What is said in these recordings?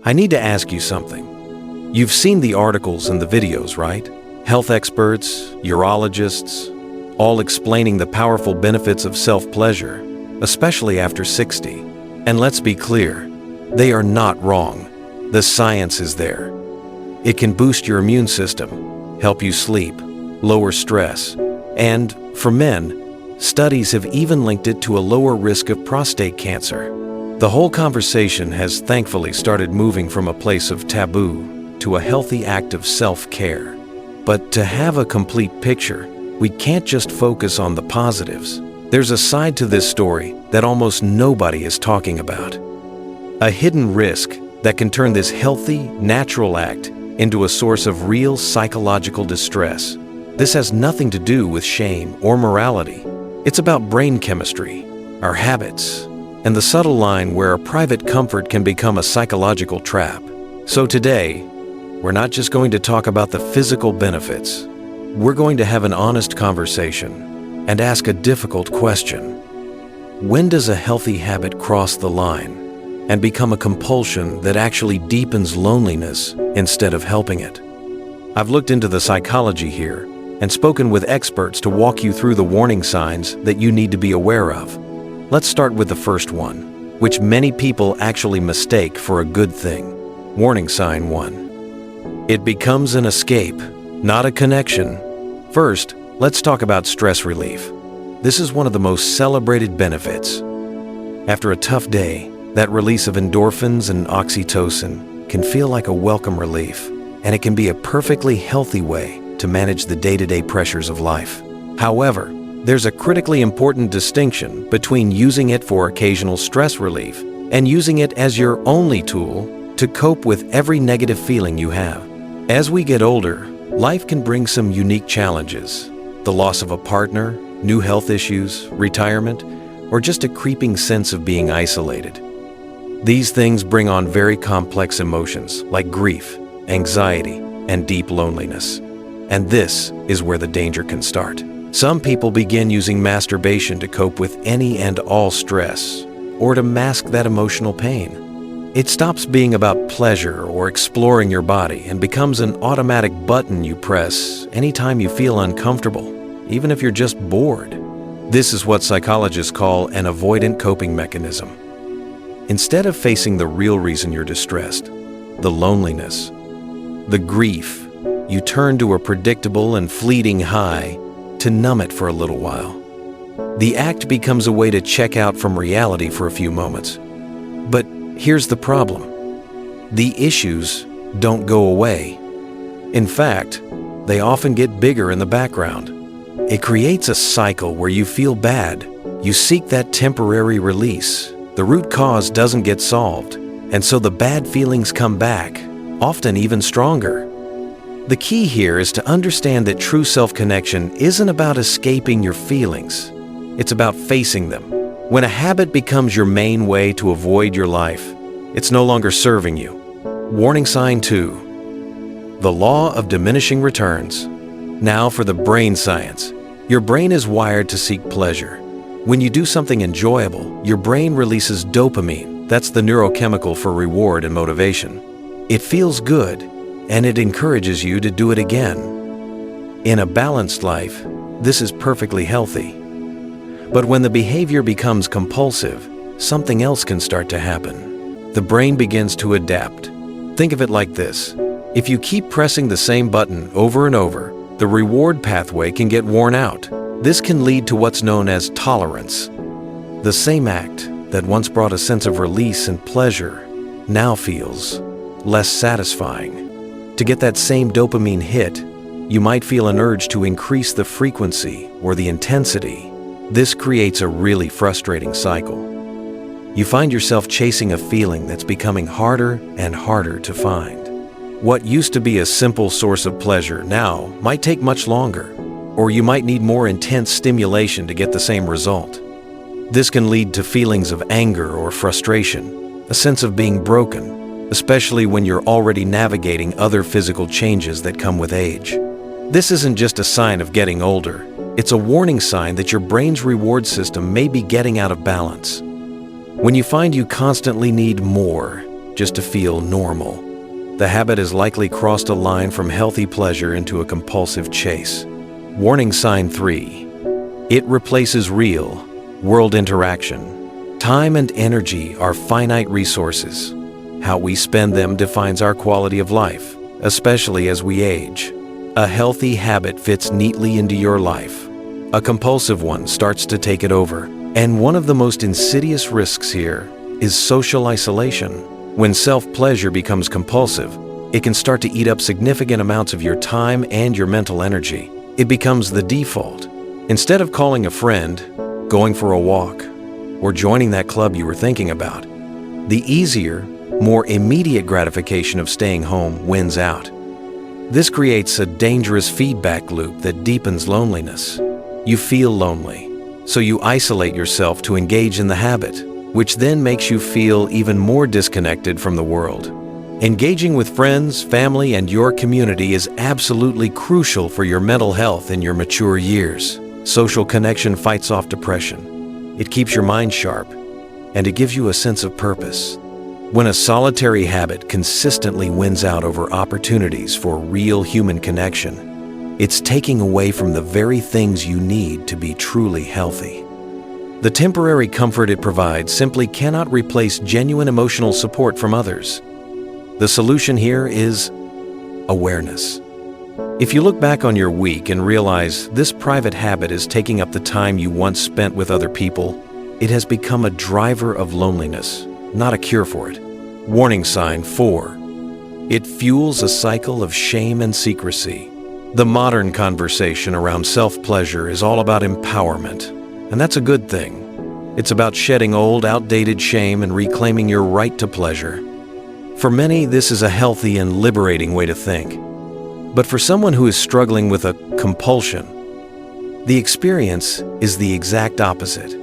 I need to ask you something. You've seen the articles and the videos, right? Health experts, urologists, all explaining the powerful benefits of self-pleasure, especially after 60. And let's be clear, they are not wrong. The science is there. It can boost your immune system, help you sleep, lower stress, and, for men, studies have even linked it to a lower risk of prostate cancer. The whole conversation has thankfully started moving from a place of taboo to a healthy act of self-care. But to have a complete picture, we can't just focus on the positives. There's a side to this story that almost nobody is talking about. A hidden risk that can turn this healthy, natural act into a source of real psychological distress. This has nothing to do with shame or morality. It's about brain chemistry, our habits, and the subtle line where a private comfort can become a psychological trap. So today, we're not just going to talk about the physical benefits. We're going to have an honest conversation and ask a difficult question. When does a healthy habit cross the line and become a compulsion that actually deepens loneliness instead of helping it? I've looked into the psychology here and spoken with experts to walk you through the warning signs that you need to be aware of. Let's start with the first one, which many people actually mistake for a good thing. Warning sign 1. It becomes an escape, not a connection. First, let's talk about stress relief. This is one of the most celebrated benefits. After a tough day, that release of endorphins and oxytocin can feel like a welcome relief, and it can be a perfectly healthy way to manage the day-to-day pressures of life. However, there's a critically important distinction between using it for occasional stress relief and using it as your only tool to cope with every negative feeling you have. As we get older, life can bring some unique challenges. The loss of a partner, new health issues, retirement, or just a creeping sense of being isolated. These things bring on very complex emotions like grief, anxiety, and deep loneliness. And this is where the danger can start. Some people begin using masturbation to cope with any and all stress, or to mask that emotional pain. It stops being about pleasure or exploring your body and becomes an automatic button you press anytime you feel uncomfortable, even if you're just bored. This is what psychologists call an avoidant coping mechanism. Instead of facing the real reason you're distressed, the loneliness, the grief, you turn to a predictable and fleeting high to numb it for a little while. The act becomes a way to check out from reality for a few moments. But here's the problem. The issues don't go away. In fact, they often get bigger in the background. It creates a cycle where you feel bad. You seek that temporary release. The root cause doesn't get solved, and so the bad feelings come back, often even stronger. The key here is to understand that true self-connection isn't about escaping your feelings. It's about facing them. When a habit becomes your main way to avoid your life, it's no longer serving you. Warning sign 2. The law of diminishing returns. Now for the brain science. Your brain is wired to seek pleasure. When you do something enjoyable, your brain releases dopamine. That's the neurochemical for reward and motivation. It feels good, and it encourages you to do it again. In a balanced life, this is perfectly healthy. But when the behavior becomes compulsive, something else can start to happen. The brain begins to adapt. Think of it like this. If you keep pressing the same button over and over, the reward pathway can get worn out. This can lead to what's known as tolerance. The same act that once brought a sense of release and pleasure now feels less satisfying. To get that same dopamine hit, you might feel an urge to increase the frequency or the intensity. This creates a really frustrating cycle. You find yourself chasing a feeling that's becoming harder and harder to find. What used to be a simple source of pleasure now might take much longer, or you might need more intense stimulation to get the same result. This can lead to feelings of anger or frustration, a sense of being broken, especially when you're already navigating other physical changes that come with age. This isn't just a sign of getting older. It's a warning sign that your brain's reward system may be getting out of balance. When you find you constantly need more, just to feel normal. The habit has likely crossed a line from healthy pleasure into a compulsive chase. Warning sign 3. It replaces real, world interaction. Time and energy are finite resources. How we spend them defines our quality of life, especially as we age. A healthy habit fits neatly into your life. A compulsive one starts to take it over. And one of the most insidious risks here is social isolation. When self-pleasure becomes compulsive, it can start to eat up significant amounts of your time and your mental energy. It becomes the default. Instead of calling a friend, going for a walk, or joining that club you were thinking about, the easier, more immediate gratification of staying home wins out. This creates a dangerous feedback loop that deepens loneliness. You feel lonely, so you isolate yourself to engage in the habit, which then makes you feel even more disconnected from the world. Engaging with friends, family, and your community is absolutely crucial for your mental health in your mature years. Social connection fights off depression. It keeps your mind sharp, and it gives you a sense of purpose. When a solitary habit consistently wins out over opportunities for real human connection, it's taking away from the very things you need to be truly healthy. The temporary comfort it provides simply cannot replace genuine emotional support from others. The solution here is awareness. If you look back on your week and realize this private habit is taking up the time you once spent with other people, it has become a driver of loneliness, not a cure for it. Warning sign 4. It fuels a cycle of shame and secrecy. The modern conversation around self-pleasure is all about empowerment, and that's a good thing. It's about shedding old, outdated shame and reclaiming your right to pleasure. For many, this is a healthy and liberating way to think. But for someone who is struggling with a compulsion, the experience is the exact opposite.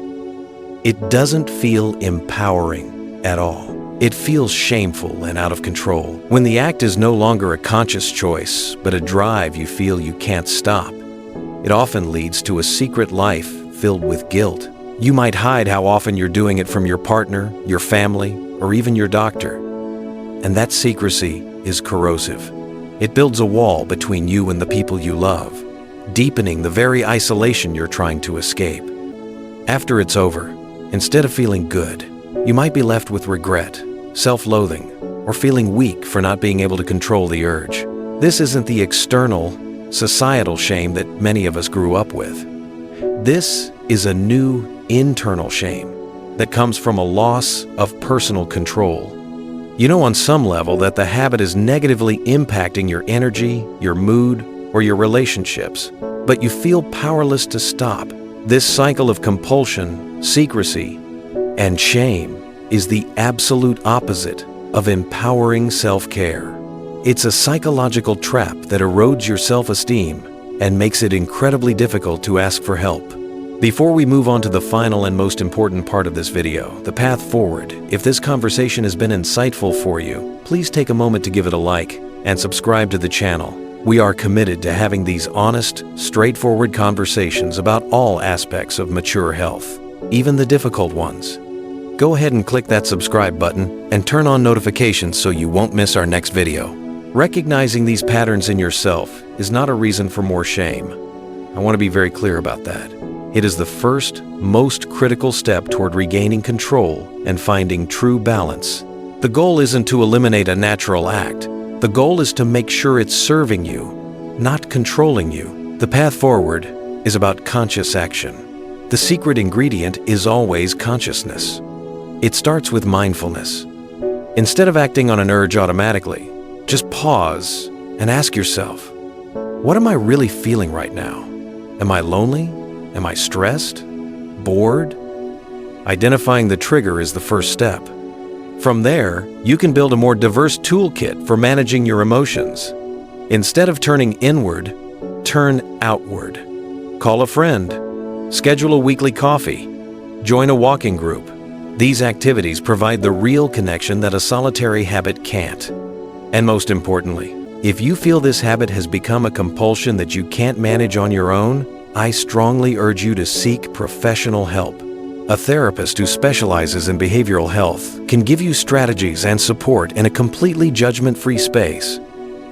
It doesn't feel empowering at all. It feels shameful and out of control. When the act is no longer a conscious choice, but a drive you feel you can't stop, it often leads to a secret life filled with guilt. You might hide how often you're doing it from your partner, your family, or even your doctor. And that secrecy is corrosive. It builds a wall between you and the people you love, deepening the very isolation you're trying to escape. After it's over, instead of feeling good, you might be left with regret, self-loathing, or feeling weak for not being able to control the urge. This isn't the external, societal shame that many of us grew up with. This is a new internal shame that comes from a loss of personal control. You know on some level that the habit is negatively impacting your energy, your mood, or your relationships, but you feel powerless to stop. This cycle of compulsion, secrecy, and shame is the absolute opposite of empowering self-care. It's a psychological trap that erodes your self-esteem and makes it incredibly difficult to ask for help. Before we move on to the final and most important part of this video, the path forward, if this conversation has been insightful for you, please take a moment to give it a like and subscribe to the channel. We are committed to having these honest, straightforward conversations about all aspects of mature health, even the difficult ones. Go ahead and click that subscribe button and turn on notifications so you won't miss our next video. Recognizing these patterns in yourself is not a reason for more shame. I want to be very clear about that. It is the first, most critical step toward regaining control and finding true balance. The goal isn't to eliminate a natural act. The goal is to make sure it's serving you, not controlling you. The path forward is about conscious action. The secret ingredient is always consciousness. It starts with mindfulness. Instead of acting on an urge automatically, just pause and ask yourself, what am I really feeling right now? Am I lonely? Am I stressed? Bored? Identifying the trigger is the first step. From there, you can build a more diverse toolkit for managing your emotions. Instead of turning inward, turn outward. Call a friend. Schedule a weekly coffee. Join a walking group. These activities provide the real connection that a solitary habit can't. And most importantly, if you feel this habit has become a compulsion that you can't manage on your own, I strongly urge you to seek professional help. A therapist who specializes in behavioral health can give you strategies and support in a completely judgment-free space.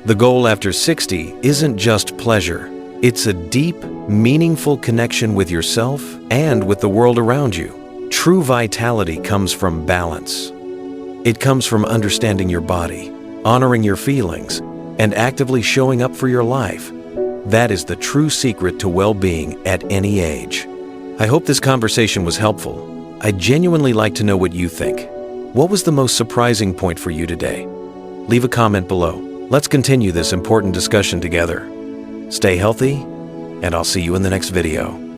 The goal after 60 isn't just pleasure. It's a deep, meaningful connection with yourself and with the world around you. True vitality comes from balance. It comes from understanding your body, honoring your feelings, and actively showing up for your life. That is the true secret to well-being at any age. I hope this conversation was helpful. I'd genuinely like to know what you think. What was the most surprising point for you today? Leave a comment below. Let's continue this important discussion together. Stay healthy, and I'll see you in the next video.